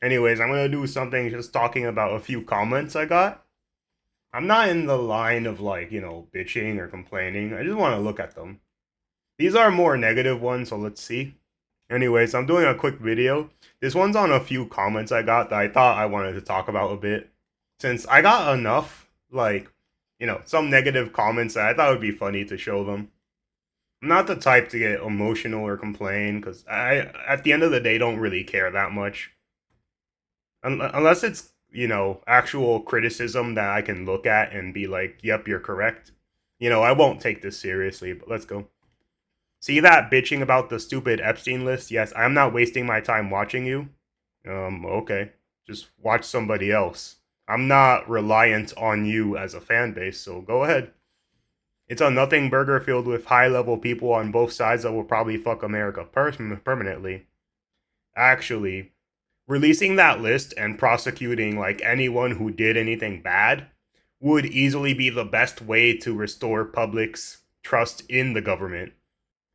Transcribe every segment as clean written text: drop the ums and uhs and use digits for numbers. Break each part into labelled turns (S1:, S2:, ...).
S1: Anyways, I'm gonna do something just talking about a few comments I got. I'm not in the line of like, bitching or complaining. I just want to look at them. These are more negative ones, so let's see. Anyways, I'm doing a quick video. This one's on a few comments I got that I thought I wanted to talk about a bit. Since I got enough, like, some negative comments that I thought it would be funny to show them. I'm not the type to get emotional or complain because at the end of the day, don't really care that much. Unless it's, actual criticism that I can look at and be like, yep, you're correct. I won't take this seriously, but let's go. See that bitching about the stupid Epstein list? Yes, I'm not wasting my time watching you. Okay. Just watch somebody else. I'm not reliant on you as a fan base, so go ahead. It's a nothing burger filled with high level people on both sides that will probably fuck America permanently. Actually, releasing that list and prosecuting like anyone who did anything bad would easily be the best way to restore public's trust in the government.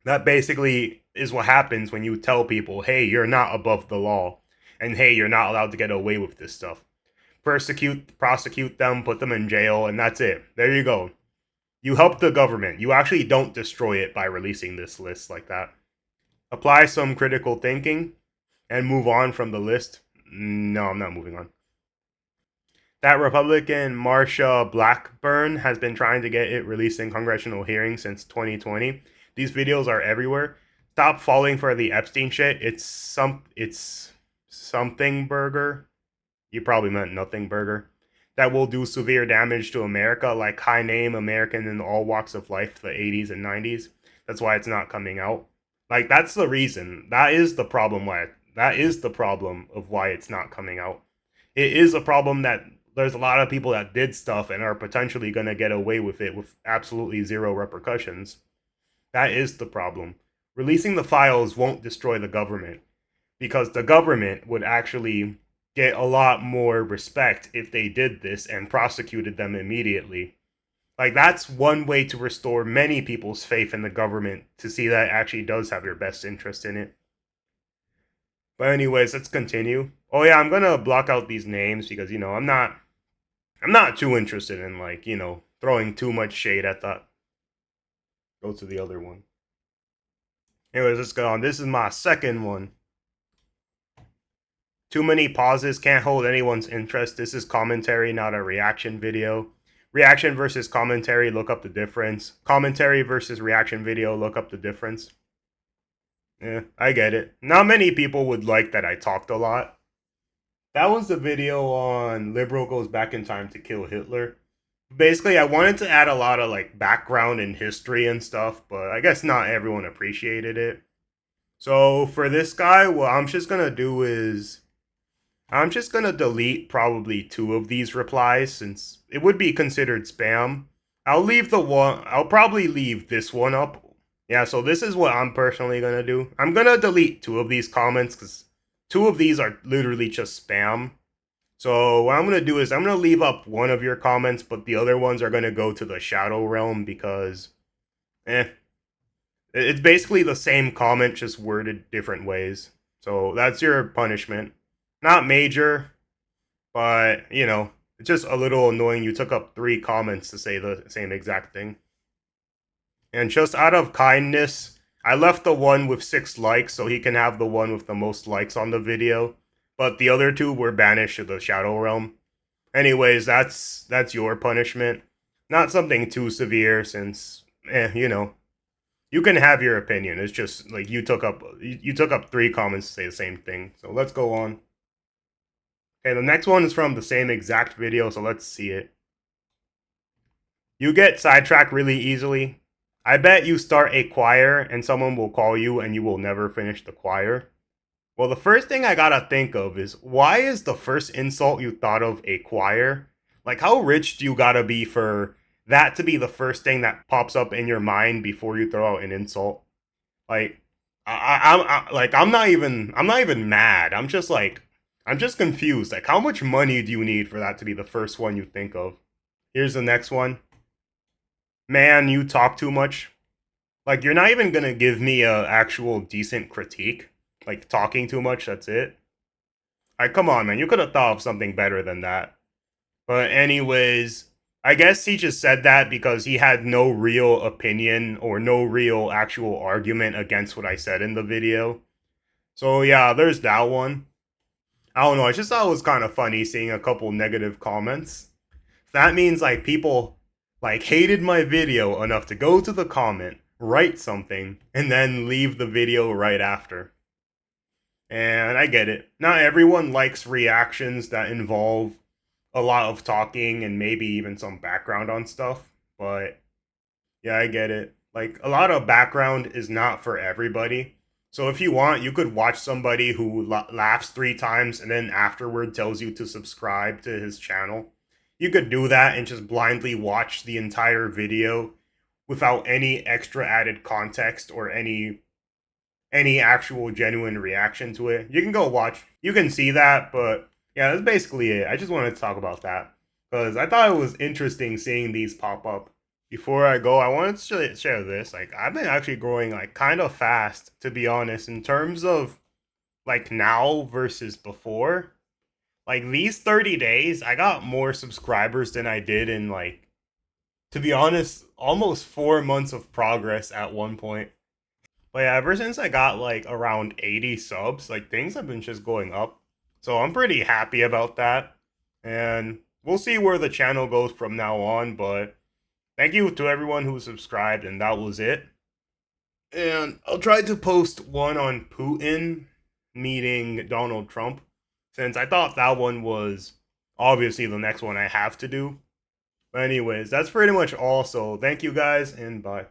S1: That basically is what happens when you tell people, hey, you're not above the law, and hey, you're not allowed to get away with this stuff. Prosecute them, put them in jail, and that's it. There you go. You help the government. You actually don't destroy it by releasing this list like that. Apply some critical thinking and move on from the list. No, I'm not moving on. That Republican Marsha Blackburn has been trying to get it released in congressional hearings since 2020. These videos are everywhere. Stop falling for the Epstein shit. It's something burger. You probably meant nothing burger. That will do severe damage to America, like high name American in all walks of life, the 80s and 90s. That's why it's not coming out. Like that's the reason. That is the problem of why it's not coming out. It is a problem that there's a lot of people that did stuff and are potentially going to get away with it with absolutely zero repercussions. That is the problem. Releasing the files won't destroy the government because the government would actually get a lot more respect if they did this and prosecuted them immediately. Like, that's one way to restore many people's faith in the government to see that it actually does have your best interest in it. But anyways, let's continue. Oh yeah, I'm gonna block out these names because I'm not too interested in like, throwing too much shade at that. Go to the other one. Anyways, let's go on. This is my second one. Too many pauses can't hold anyone's interest. This is commentary, not a reaction video. Reaction versus commentary, look up the difference. Commentary versus reaction video, look up the difference. Yeah, I get it. Not many people would like that I talked a lot. That was the video on liberal goes back in time to kill Hitler. Basically, I wanted to add a lot of like background and history and stuff, but I guess not everyone appreciated it. So for this guy, what I'm just gonna delete probably two of these replies since it would be considered spam. I'll probably leave this one up. Yeah, so this is what I'm personally gonna do. I'm gonna delete two of these comments because two of these are literally just spam. So what I'm gonna do is I'm gonna leave up one of your comments, but the other ones are gonna go to the Shadow Realm because, it's basically the same comment just worded different ways. So that's your punishment. Not major, but it's just a little annoying. You took up three comments to say the same exact thing, and just out of kindness, I left the one with 6 likes so he can have the one with the most likes on the video. But the other two were banished to the Shadow Realm. Anyways, that's your punishment. Not something too severe since you can have your opinion. It's just like you took up 3 comments to say the same thing. So let's go on. Okay, the next one is from the same exact video, so let's see it. You get sidetracked really easily. I bet you start a choir and someone will call you and you will never finish the choir. Well, the first thing I gotta think of is why is the first insult you thought of a choir? Like, how rich do you gotta be for that to be the first thing that pops up in your mind before you throw out an insult? Like, I'm not even mad. I'm just confused. Like, how much money do you need for that to be the first one you think of? Here's the next one. Man, you talk too much. Like, you're not even gonna give me a actual decent critique. Like, talking too much, that's it. Like, come on, man, you could have thought of something better than that. But anyways, I guess he just said that because he had no real opinion or no real actual argument against what I said in the video. So yeah, there's that one. I don't know, I just thought it was kind of funny seeing a couple negative comments. That means like people like hated my video enough to go to the comment, write something, and then leave the video right after. And I get it. Not everyone likes reactions that involve a lot of talking and maybe even some background on stuff, but yeah, I get it. Like a lot of background is not for everybody. So if you want, you could watch somebody who laughs 3 times and then afterward tells you to subscribe to his channel. You could do that and just blindly watch the entire video without any extra added context or any actual genuine reaction to it. You can go watch. You can see that, but yeah, that's basically it. I just wanted to talk about that because I thought it was interesting seeing these pop up. Before I go, I wanted to share this. Like, I've been actually growing like kind of fast, to be honest, in terms of like now versus before. Like these 30 days, I got more subscribers than I did in like, to be honest, almost 4 months of progress at one point. But yeah, ever since I got like around 80 subs, like things have been just going up. So I'm pretty happy about that. And we'll see where the channel goes from now on. But thank you to everyone who subscribed, and that was it. And I'll try to post one on Putin meeting Donald Trump, since I thought that one was obviously the next one I have to do. But anyways, that's pretty much all. So thank you guys, and bye.